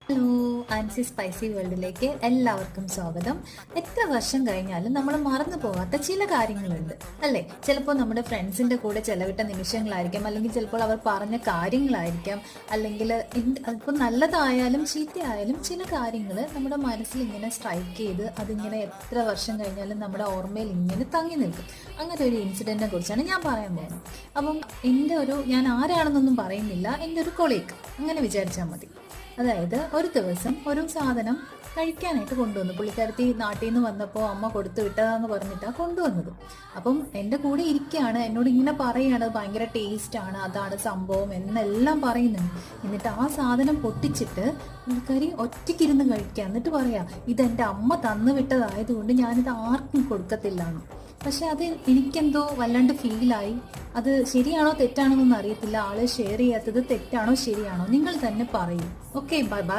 Hello, Ancy spicy വേൾഡിലേക്ക് എല്ലാവർക്കും സ്വാഗതം. എത്ര വർഷം കഴിഞ്ഞാലും നമ്മൾ മറന്നു പോകാത്ത ചില കാര്യങ്ങളുണ്ട് അല്ലേ? ചിലപ്പോൾ നമ്മുടെ ഫ്രണ്ട്സിന്റെ കൂടെ ചെലവിട്ട നിമിഷങ്ങളായിരിക്കാം, അല്ലെങ്കിൽ ചിലപ്പോൾ അവർ പറഞ്ഞ കാര്യങ്ങളായിരിക്കാം, അല്ലെങ്കിൽ ഇപ്പം നല്ലതായാലും ചീത്തയായാലും ചില കാര്യങ്ങൾ നമ്മുടെ മനസ്സിൽ ഇങ്ങനെ സ്ട്രൈക്ക് ചെയ്ത് അതിങ്ങനെ എത്ര വർഷം കഴിഞ്ഞാലും നമ്മുടെ ഓർമ്മയിൽ ഇങ്ങനെ തങ്ങി നിൽക്കും. അങ്ങനെ ഒരു ഇൻസിഡന്റിനെ കുറിച്ചാണ് ഞാൻ പറയാൻ പോകുന്നത്. അപ്പം ഞാൻ ആരാണെന്നൊന്നും പറയുന്നില്ല, എൻ്റെ ഒരു കൊളീഗ് അങ്ങനെ വിചാരിച്ചാൽ മതി. അതായത് ഒരു ദിവസം ഒരു സാധനം കഴിക്കാനായിട്ട് കൊണ്ടുവന്നു. പുള്ളിക്കാരത്തി നാട്ടിൽ നിന്ന് വന്നപ്പോൾ അമ്മ കൊടുത്തു വിട്ടതാന്ന് പറഞ്ഞിട്ടാണ് കൊണ്ടുവന്നത്. അപ്പം എൻ്റെ കൂടെ ഇരിക്കുകയാണ്, എന്നോട് ഇങ്ങനെ പറയുകയാണ് ഭയങ്കര ടേസ്റ്റാണ്, അതാണ് സംഭവം എന്നെല്ലാം പറയുന്നുണ്ട്. എന്നിട്ട് ആ സാധനം പൊട്ടിച്ചിട്ട് പുള്ളിക്കാരി ഒറ്റയ്ക്കിരുന്ന് കഴിക്കുക. എന്നിട്ട് പറയാ, ഇതെൻ്റെ അമ്മ തന്നു വിട്ടതായതുകൊണ്ട് ഞാനിത് ആർക്കും കൊടുക്കത്തില്ലാന്ന്. പക്ഷെ അത് എനിക്കെന്തോ വല്ലാണ്ട് ഫീലായി. അത് ശരിയാണോ തെറ്റാണോ എന്നൊന്നും അറിയത്തില്ല. ആള് ഷെയർ ചെയ്യാത്തത് തെറ്റാണോ ശരിയാണോ നിങ്ങൾ തന്നെ പറയൂ. Okay, bye bye.